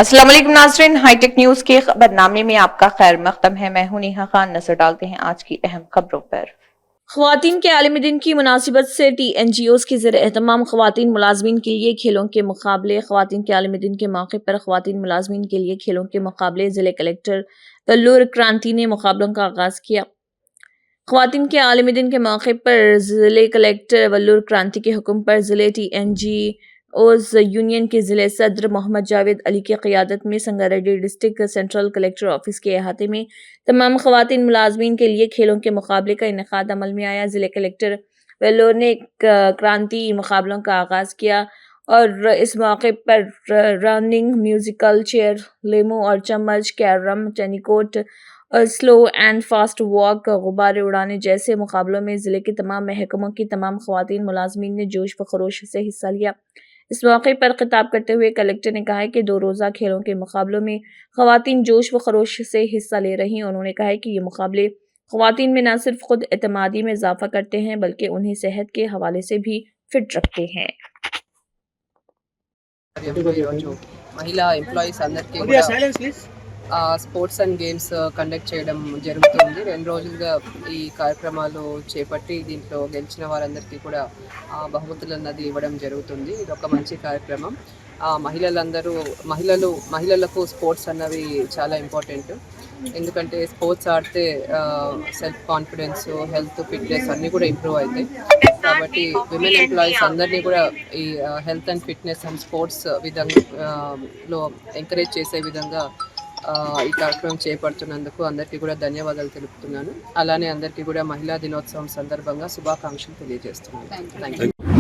अस्सलाम वालेकुम नाज़रीन, हाईटेक न्यूज के खबरनामे में आपका खैर मकदम है। मैं हूं नेहा खान। नजर डालते हैं आज की अहम खबरों पर। ख्वातीन के आलमी दिन की मुनासिबत से TNGOs के ज़रिए एहतमाम ख्वातीन मुलाजमीन के लिए खेलों के मुकाबले। ख्वातीन के आलमी दिन के मौके पर ख्वातीन मुलाजमीन के लिए खेलों के मुकाबले जिले कलेक्टर वल्लूर क्रांति ने मुकाबलों का आगाज किया। ख्वातीन के आलमी दिन के मौके पर जिले कलेक्टर वल्लूर क्रांति के हुक्म पर जिले TNGOs यूनियन के जिले सदर मोहम्मद जावेद अली की क़ियादत में Sangareddy district central collector office के अहाते में तमाम ख्वातीन मुलाजमीन के लिए खेलों के मुकाबले का इनेकाद अमल में आया। जिले कलेक्टर वल्लूर ने क्रांति मुकाबलों का आगाज किया और इस मौके पर रनिंग, म्यूजिकल चेयर, लेमो और चम्मच, कैरम, टेनिकोट, स्लो एंड फास्ट वॉक, गुब्बारे उड़ाने जैसे मुकाबलों में जिले के तमाम महकमों की तमाम ख्वातीन मुलाजमीन ने जोश व खरोश से हिस्सा लिया। इस मौके पर खिताब करते हुए कलेक्टर ने कहा कि 2 रोज़ा खेलों के मुकाबलों में ख्वातीन जोश व खरोश से हिस्सा ले रही हैं। उन्होंने कहा कि ये मुकाबले ख्वातीन में न सिर्फ खुद एतमादी में इजाफा करते हैं बल्कि उन्हें सेहत के हवाले से भी फिट रखते हैं। महिला ఎంప్లాయీస్ అందరికీ కూడా స్పోర్ట్స్ అండ్ గేమ్స్ కండక్ట్ చేయడం జరుగుతుంది. 2 రోజులుగా ఈ కార్యక్రమాలు చేపట్టి దీంట్లో గెలిచిన వారందరికీ కూడా బహుమతులు అన్నది ఇవ్వడం జరుగుతుంది. ఇది ఒక మంచి కార్యక్రమం. మహిళలకు స్పోర్ట్స్ అన్నవి చాలా ఇంపార్టెంట్. ఎందుకంటే స్పోర్ట్స్ ఆడితే సెల్ఫ్ కాన్ఫిడెన్స్, హెల్త్, ఫిట్నెస్ అన్నీ కూడా ఇంప్రూవ్ అవుతాయి. కాబట్టి విమెన్ ఎంప్లాయీస్ అందరినీ కూడా ఈ health and fitness and sports లో ఎంకరేజ్ చేసే విధంగా ఈ కార్యక్రమం చేపడుతున్నందుకు అందరికీ కూడా ధన్యవాదాలు తెలుపుతున్నాను. అలానే అందరికీ కూడా మహిళా దినోత్సవం సందర్భంగా శుభాకాంక్షలు తెలియజేస్తున్నాను. Thank you.